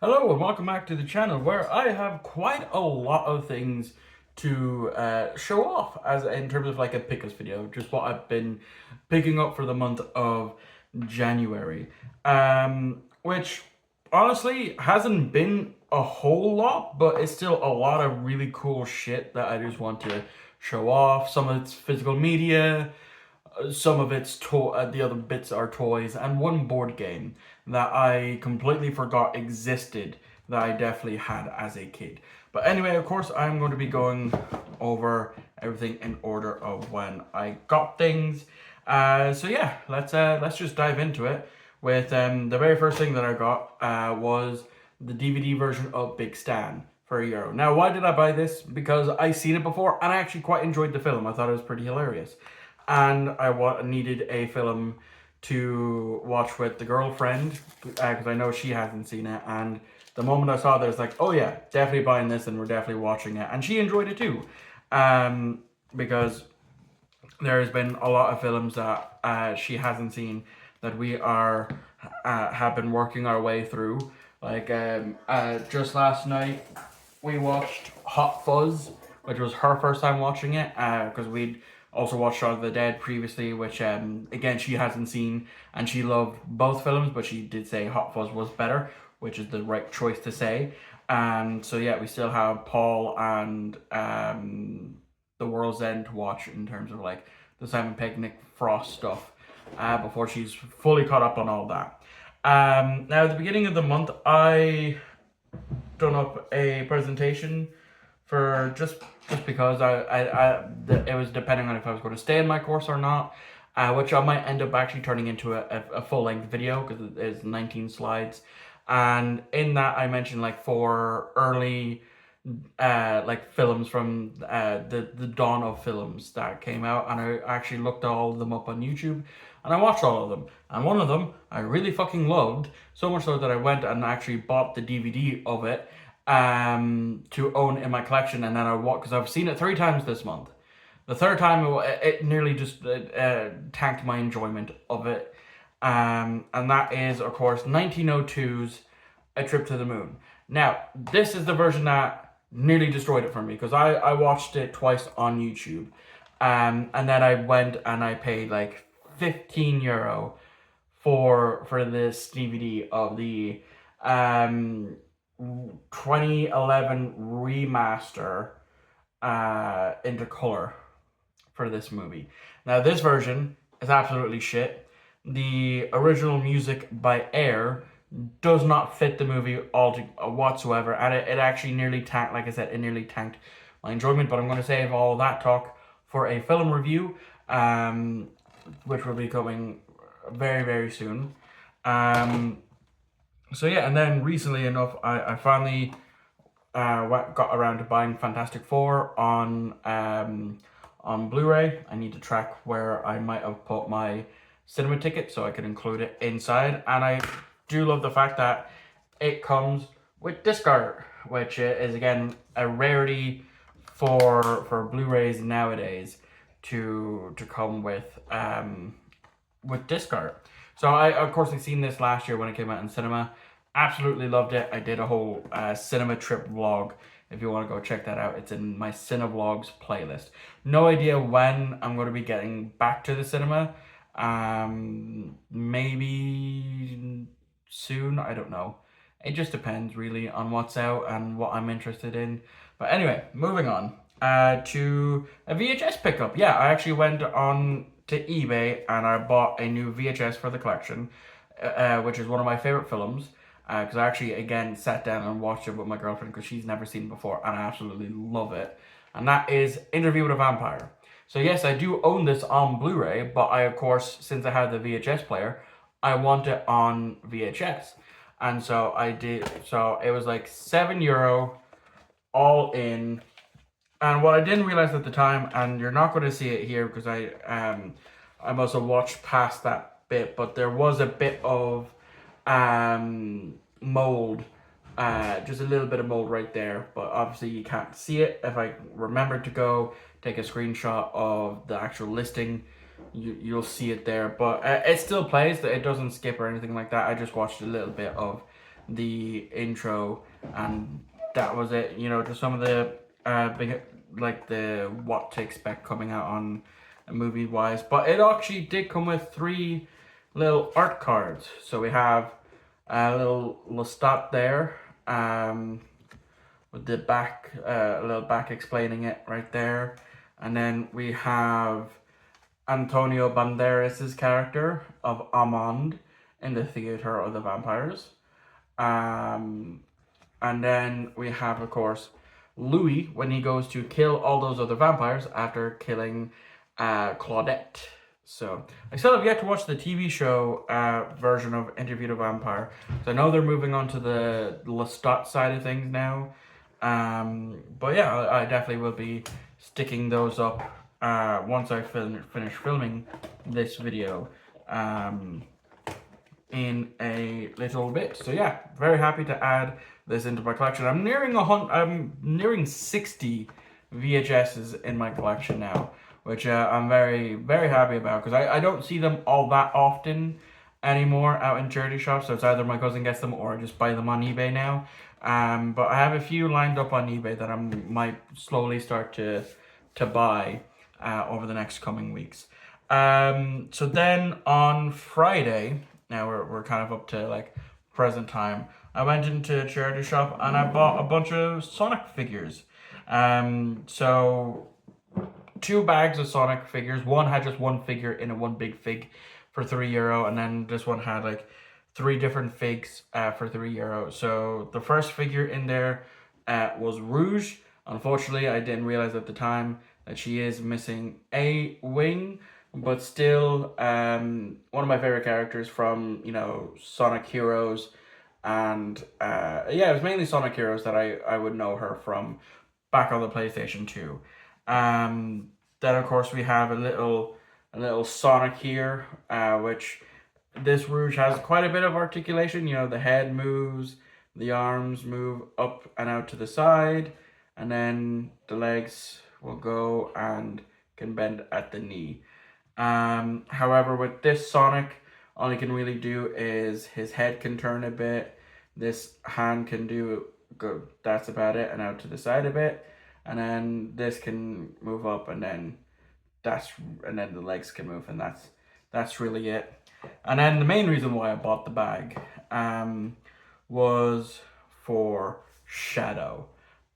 Hello and welcome back to the channel where I have quite a lot of things to show off as in terms of like a pick list video, just what I've been picking up for the month of January, which honestly hasn't been a whole lot, but it's still a lot of really cool shit that I just want to show off. Some of it's physical media, some of it's the other bits are toys, and one board game that I completely forgot existed that I definitely had as a kid. But anyway, of course, I'm going to be going over everything in order of when I got things. So yeah, let's just dive into it. With the very first thing that I got was the DVD version of Big Stan for €1. Now, why did I buy this? Because I seen it before and I actually quite enjoyed the film. I thought it was pretty hilarious, and I needed a film to watch with the girlfriend because I know she hasn't seen it. And the moment I saw it, I was like, oh yeah, definitely buying this, and we're definitely watching it. And she enjoyed it too, because there's been a lot of films that she hasn't seen that we have been working our way through. Like just last night, we watched Hot Fuzz, which was her first time watching it, because we'd also watched Shaun of the Dead previously, which again she hasn't seen, and she loved both films, but she did say Hot Fuzz was better, which is the right choice to say. And so yeah, we still have Paul and The World's End to watch in terms of like the Simon Pegg, Nick Frost stuff, before she's fully caught up on all that. Now at the beginning of the month, I done up a presentation for just because it was depending on if I was going to stay in my course or not, which I might end up actually turning into a full length video because it is 19 slides, and in that I mentioned like 4 early like films from the dawn of films that came out, and I actually looked all of them up on YouTube, and I watched all of them, and one of them I really fucking loved, so much so that I went and actually bought the DVD of it to own in my collection. And then I watched, because I've seen it 3 times this month. The third time it nearly just tanked my enjoyment of it, and that is of course 1902's A Trip to the Moon. Now this is the version that nearly destroyed it for me, because I watched it twice on YouTube, and then I went and I paid like €15 for this DVD of the 2011 remaster into color for this movie. Now this version is absolutely shit. The original music by Air does not fit the movie whatsoever, and it actually nearly tanked, like I said, it nearly tanked my enjoyment. But I'm going to save all that talk for a film review, which will be coming very, very soon. So yeah, and then recently enough, I finally got around to buying Fantastic Four on Blu-ray. I need to track where I might have put my cinema ticket so I could include it inside, and I do love the fact that it comes with disc art, which is again a rarity for Blu-rays nowadays to come with disc art. So I of course I seen this last year when it came out in cinema. Absolutely loved it. I did a whole cinema trip vlog. If you want to go check that out, it's in my Cinevlogs playlist. No idea when I'm going to be getting back to the cinema. Maybe soon, I don't know. It just depends really on what's out and what I'm interested in. But anyway, moving on to a VHS pickup. Yeah, I actually went on to eBay and I bought a new VHS for the collection, which is one of my favorite films. Because I actually, again, sat down and watched it with my girlfriend because she's never seen it before, and I absolutely love it. And that is Interview with a Vampire. So yes, I do own this on Blu-ray, but I, of course, since I have the VHS player, I want it on VHS. And so I did, so it was like €7 all in. And what I didn't realize at the time, and you're not going to see it here because I must have watched past that bit, but there was a bit of mold, just a little bit of mold right there, but obviously you can't see it. If I remember to go take a screenshot of the actual listing, you'll see it there, but it still plays. It doesn't skip or anything like that. I just watched a little bit of the intro, and that was it. You know, just some of the big, like the what to expect coming out on movie wise. But it actually did come with 3 little art cards. So we have a little Lestat there, with the back, a little back explaining it right there. And then we have Antonio Banderas' character of Amand in the Theater of the Vampires. And then we have, of course, Louis when he goes to kill all those other vampires after killing Claudette. So I still have yet to watch the TV show version of Interview with a Vampire. So I know they're moving on to the Lestat side of things now. But yeah, I definitely will be sticking those up once I finish filming this video in a little bit. So yeah, very happy to add this into my collection. I'm nearing 60 VHSs in my collection now, which I'm very, very happy about, because I don't see them all that often anymore out in charity shops. So it's either my cousin gets them or I just buy them on eBay now. But I have a few lined up on eBay that I might slowly start to buy over the next coming weeks. So then on Friday, now we're kind of up to like present time, I went into a charity shop and I bought a bunch of Sonic figures. So 2 bags of Sonic figures. One had just 1 figure in a 1 big fig for €3, and then this one had like 3 different figs for €3. So the first figure in there was Rouge. Unfortunately, I didn't realize at the time that she is missing a wing, but still one of my favorite characters from, you know, Sonic Heroes. And yeah, it was mainly Sonic Heroes that I would know her from back on the PlayStation 2. Then of course we have a little Sonic here, which this Rouge has quite a bit of articulation. You know, the head moves, the arms move up and out to the side, and then the legs will go and can bend at the knee. However, with this Sonic, all he can really do is his head can turn a bit, this hand can do good, that's about it, and out to the side a bit, and then this can move up, and then the legs can move, and that's really it. And then the main reason why I bought the bag was for Shadow.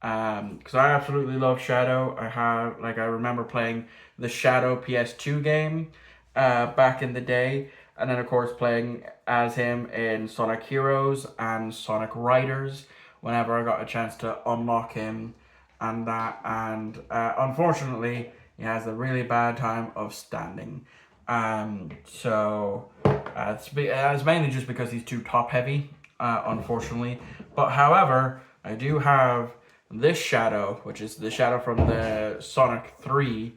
Because I absolutely love Shadow. I remember playing the Shadow PS2 game back in the day, and then of course playing as him in Sonic Heroes and Sonic Riders whenever I got a chance to unlock him and that. And unfortunately, he has a really bad time of standing. So it's mainly just because he's too top heavy, unfortunately. But however, I do have this Shadow, which is the Shadow from the Sonic 3,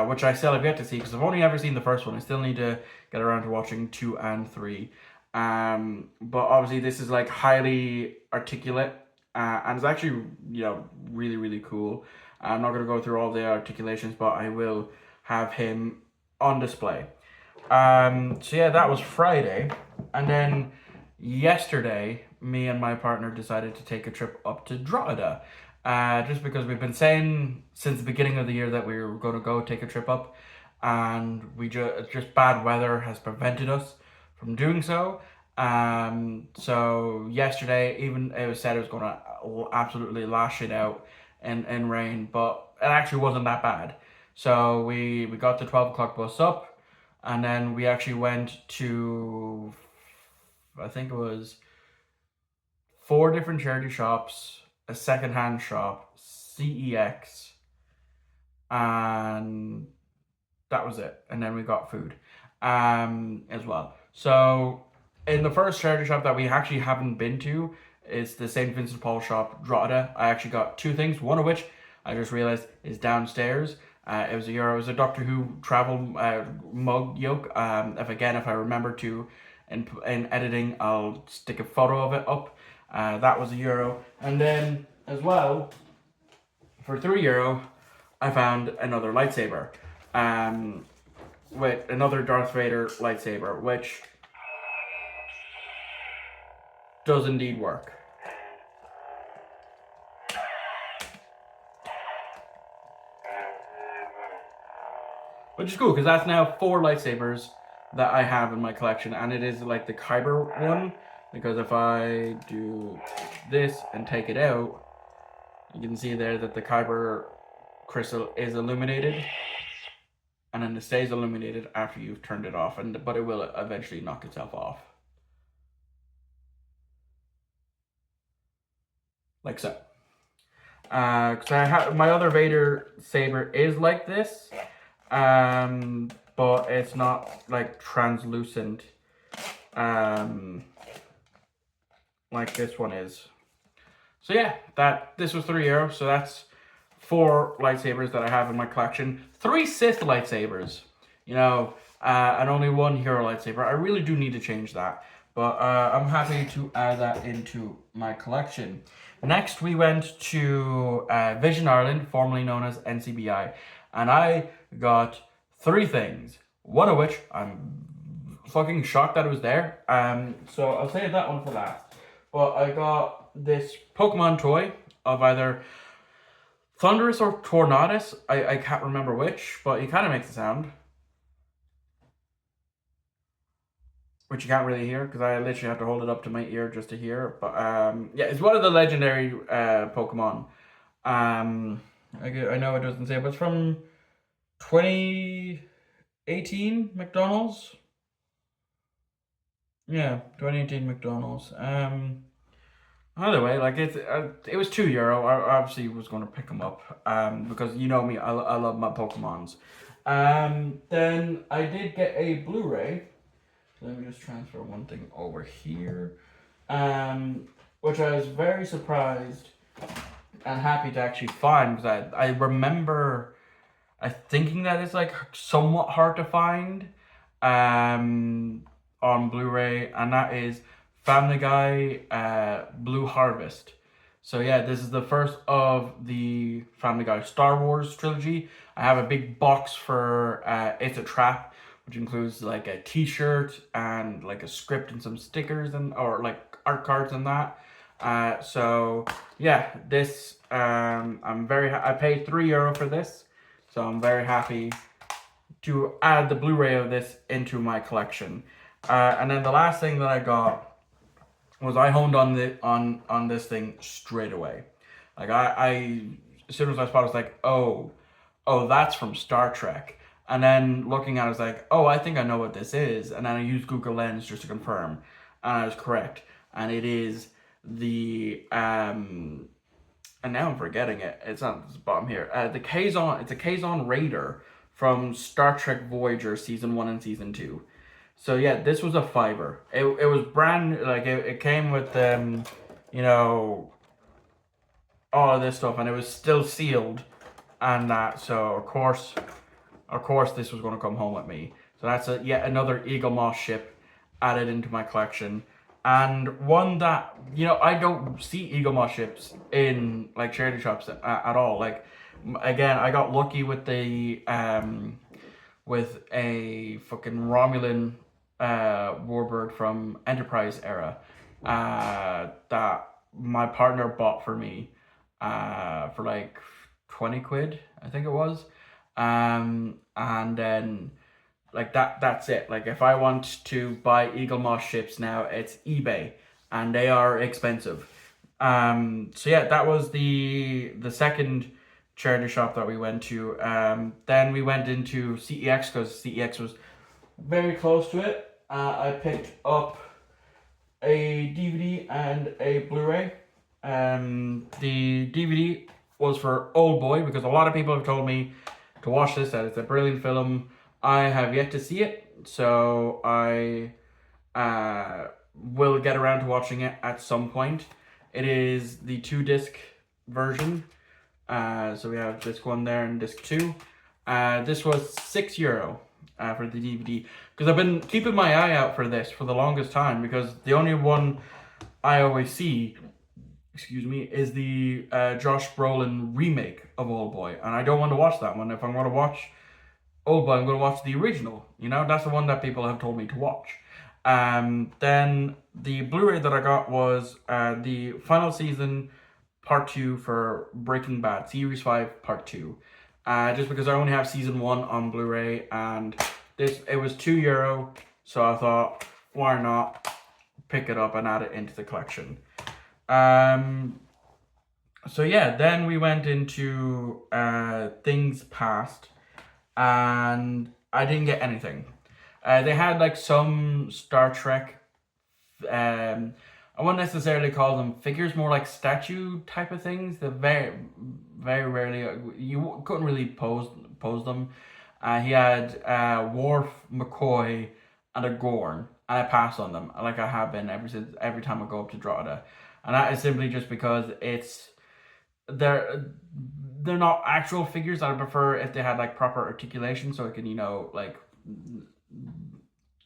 which I still have yet to see, because I've only ever seen the first one. I still need to get around to watching 2 and 3. But obviously this is like highly articulate, and it's actually, you know, really, really cool. I'm not going to go through all the articulations, but I will have him on display. So yeah, that was Friday. And then yesterday, me and my partner decided to take a trip up to Drogheda. Just because we've been saying since the beginning of the year that we were going to go take a trip up, and we just bad weather has prevented us from doing so. So yesterday, even it was said it was going to absolutely lash it out in rain, but it actually wasn't that bad. So we got the 12 o'clock bus up, and then we actually went to, I think it was 4 different charity shops, a secondhand shop, CEX, and that was it. And then we got food as well. So in the first charity shop that we actually haven't been to, it's the St. Vincent Paul shop, Drogheda. I actually got 2 things, one of which I just realized is downstairs. It was €1. It was a Doctor Who travel mug yoke. If I remember to, in editing, I'll stick a photo of it up. That was €1. And then, as well, for €3, I found another lightsaber. With another Darth Vader lightsaber, which does indeed work. Which is cool, because that's now 4 lightsabers that I have in my collection, and it is like the Kyber one, because if I do this and take it out, you can see there that the Kyber crystal is illuminated, and then it stays illuminated after you've turned it off, but it will eventually knock itself off. Like so. Because my other Vader saber is like this, but it's not like translucent, like this one is. So yeah, this was €3. So that's 4 lightsabers that I have in my collection. 3 Sith lightsabers, you know, and only 1 Hero lightsaber. I really do need to change that, but I'm happy to add that into my collection. Next, we went to Vision Ireland, formerly known as NCBI, and I got 3 things. One of which I'm fucking shocked that it was there. So I'll save that one for last. But I got this Pokemon toy of either Thundurus or Tornadus. I can't remember which, but he kind of makes a sound, which you can't really hear because I literally have to hold it up to my ear just to hear it. But yeah, it's one of the legendary Pokemon. I know it doesn't say, but it's from 2018 McDonald's. Yeah, 2018 McDonald's. Either way, like it was €2. I obviously was going to pick them up because you know me, I love my Pokemons. Then I did get a Blu-ray. Let me just transfer one thing over here, which I was very surprised and happy to actually find, because I remember thinking that it's like somewhat hard to find on Blu-ray, and that is Family Guy Blue Harvest. So yeah, this is the first of the Family Guy Star Wars trilogy. I have a big box for It's a Trap, which includes like a t-shirt and like a script and some stickers or like art cards and that. So yeah, this I paid €3 for this, so I'm very happy to add the Blu-ray of this into my collection. And then the last thing that I got was I honed on this thing straight away. Like I as soon as I spotted, I was like, oh, that's from Star Trek. And then looking at it, I was like, oh, I think I know what this is. And then I used Google Lens just to confirm, and I was correct. And it is the and now I'm forgetting it. It's on the bottom here. The Kazon. It's a Kazon Raider from Star Trek Voyager Season 1 and Season 2. So yeah, this was a $5. It was brand, like it came with you know, all of this stuff, and it was still sealed and that. So of course this was going to come home with me. So that's yet another Eagle Moss ship added into my collection, and one that, you know, I don't see Eagle Moss ships in like charity shops at all. Like again, I got lucky with the with a fucking Romulan warbird from Enterprise era that my partner bought for me for like 20 quid, I think it was. And then like that's it. Like if I want to buy Eagle Moss ships now, it's eBay, and they are expensive. So yeah, that was the second charity shop that we went to. Then we went into CEX because CEX was very close to it. I picked up a DVD and a Blu-ray. The DVD was for Old Boy because a lot of people have told me to watch this, that it's a brilliant film. I have yet to see it, so I will get around to watching it at some point. It is the 2-disc version. So we have disc 1 there and disc 2. This was €6 for the DVD, because I've been keeping my eye out for this for the longest time, because the only one I always see, excuse me, is the Josh Brolin remake of Old Boy, and I don't want to watch that one. If I'm going to watch Old Boy, I'm going to watch the original. You know, that's the one that people have told me to watch. Then the Blu-ray that I got was the final season part 2 for Breaking Bad, Series 5 part 2. Just because I only have season 1 on Blu-ray, and it was €2, so I thought, why not pick it up and add it into the collection. So yeah, then we went into Things Past, and I didn't get anything. They had like some Star Trek, I wouldn't necessarily call them figures, more like statue type of things. That very rarely, you couldn't really pose them. He had Worf, McCoy, and a Gorn, and I passed on them, like I have been every time I go up to Drogheda, and that is simply just because they're not actual figures. I prefer if they had like proper articulation, so I can like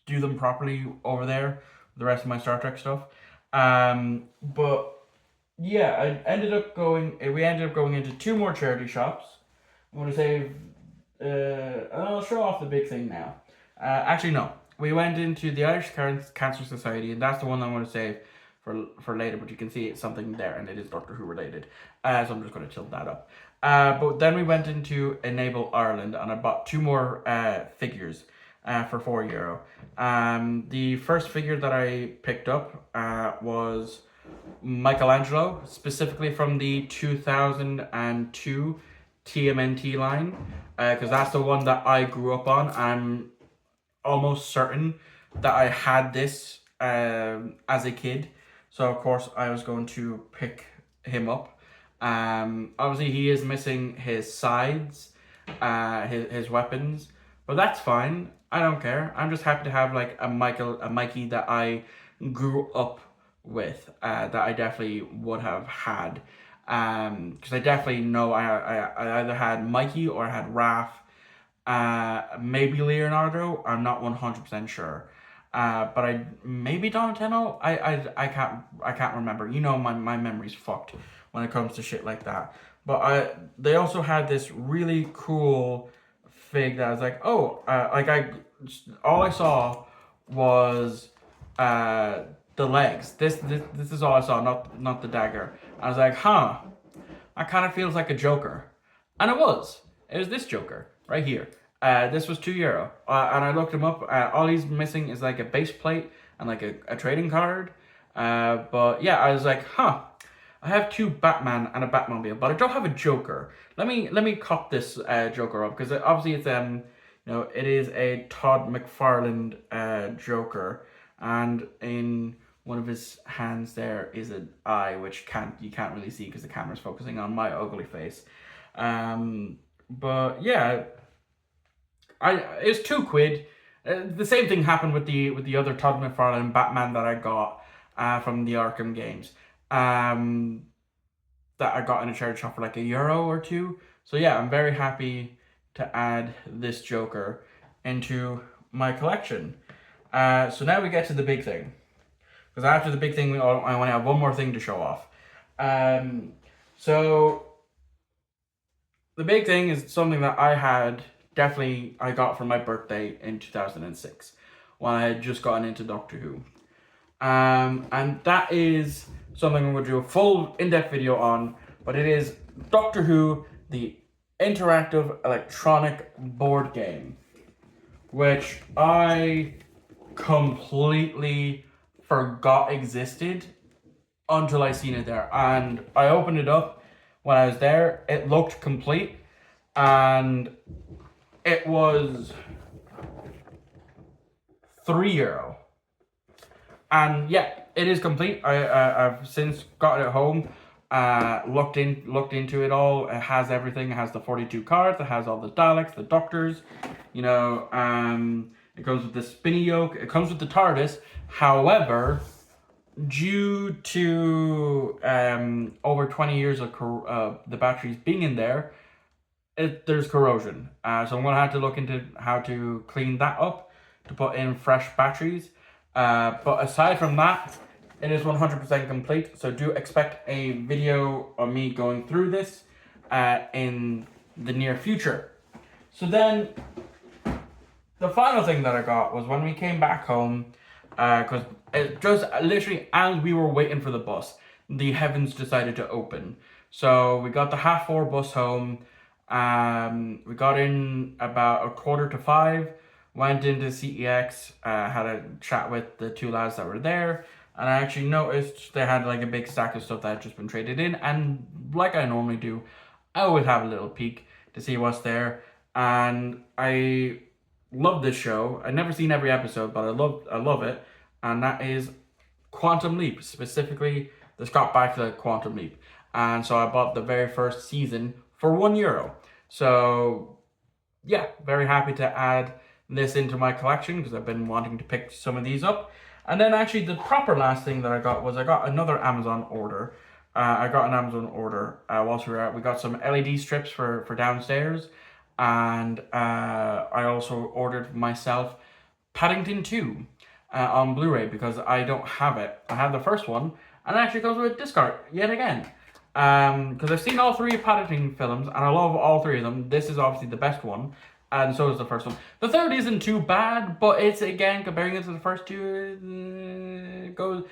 do them properly over there. The rest of my Star Trek stuff. But yeah, we ended up going into 2 more charity shops. I'm going to save, and I'll show off the big thing now. Actually, no. We went into the Irish Cancer Society, and that's the one I'm going to save for later, but you can see it's something there, and it is Doctor Who related. So I'm just going to tilt that up. But then we went into Enable Ireland, and I bought 2 more figures for €4. The first figure that I picked up was Michelangelo, specifically from the 2002 TMNT line, because that's the one that I grew up on. I'm almost certain that I had this as a kid, so of course I was going to pick him up. Obviously he is missing his sides, his weapons, but that's fine. I don't care. I'm just happy to have like a Mikey that I grew up with, that I definitely would have had. Because I definitely know I either had Mikey or I had Raph, maybe Leonardo. I'm not 100% sure. But maybe Donatello. I can't remember. My memory's fucked when it comes to shit like that. But they also had this really cool fig that I was like, oh, all I saw was the legs. This is all I saw, not the dagger. I was like, huh, that kind of feels like a Joker, and it was this Joker right here. This was €2, and I looked him up. All he's missing is like a base plate and like a trading card. But yeah, I was like, huh, I have 2 Batman and a Batmobile, but I don't have a Joker. Let me cop this Joker up, because obviously it's it is a Todd McFarlane Joker, and in one of his hands there is an eye, which you can't really see because the camera's focusing on my ugly face. But yeah, it's £2. The same thing happened with the other Todd McFarlane Batman that I got from the Arkham games. That I got in a charity shop for like €1 or 2. So yeah, I'm very happy to add this Joker into my collection. So now we get to the big thing, because after the big thing, I want to have one more thing to show off. So the big thing is something that I got for my birthday in 2006, when I had just gotten into Doctor Who. And that is something I'm going to do a full in-depth video on, but it is Doctor Who, the interactive electronic board game, which I completely forgot existed until I seen it there. And I opened it up when I was there. It looked complete, and it was €3. And yeah, it is complete. I've since got it home, looked into it all. It has everything. It has the 42 cards. It has all the Daleks, the Doctors. It comes with the spinny yoke. It comes with the TARDIS. However, due to over 20 years of the batteries being in there, there's corrosion. So I'm gonna have to look into how to clean that up to put in fresh batteries. But aside from that, it is 100% complete. So do expect a video of me going through this in the near future. So then, the final thing that I got was when we came back home, because it just literally as we were waiting for the bus, the heavens decided to open. So we got the 4:30 bus home. We got in about 4:45. Went into CEX. Had a chat with the two lads that were there, and I actually noticed they had like a big stack of stuff that had just been traded in. And like I normally do, I always have a little peek to see what's there. And I love this show. I've never seen every episode, but I love it. And that is Quantum Leap, specifically the Scott Bakula Quantum Leap. And so I bought the very first season for €1. So yeah, very happy to add this into my collection because I've been wanting to pick some of these up. And then actually the proper last thing that I got was I got another Amazon order. Whilst we were out. We got some LED strips for downstairs. And I also ordered myself Paddington 2 on Blu-ray because I don't have it. I have the first one, and it actually comes with a disc art yet again. Because I've seen all three Paddington films, and I love all three of them. This is obviously the best one, and so is the first one. The third isn't too bad, but it's, again, comparing it to the first two, it goes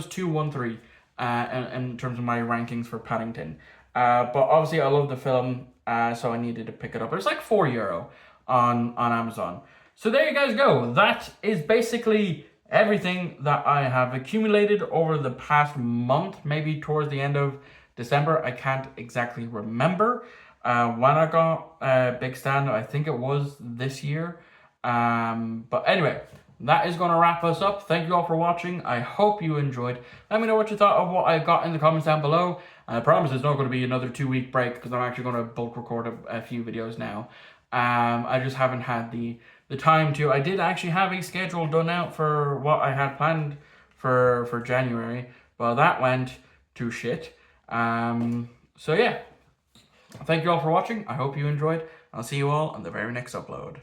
2, 1, 3 in terms of my rankings for Paddington. But obviously I love the film, so I needed to pick it up. It's like €4 on Amazon. So there you guys go. That is basically everything that I have accumulated over the past month, maybe towards the end of December. I can't exactly remember when I got a big stand. I think it was this year. But anyway, that is going to wrap us up. Thank you all for watching. I hope you enjoyed. Let me know what you thought of what I got in the comments down below. I promise there's not going to be another 2-week break because I'm actually going to bulk record a few videos now. I just haven't had the time to. I did actually have a schedule done out for what I had planned for January. Well, that went to shit. So yeah, thank you all for watching. I hope you enjoyed. I'll see you all on the very next upload.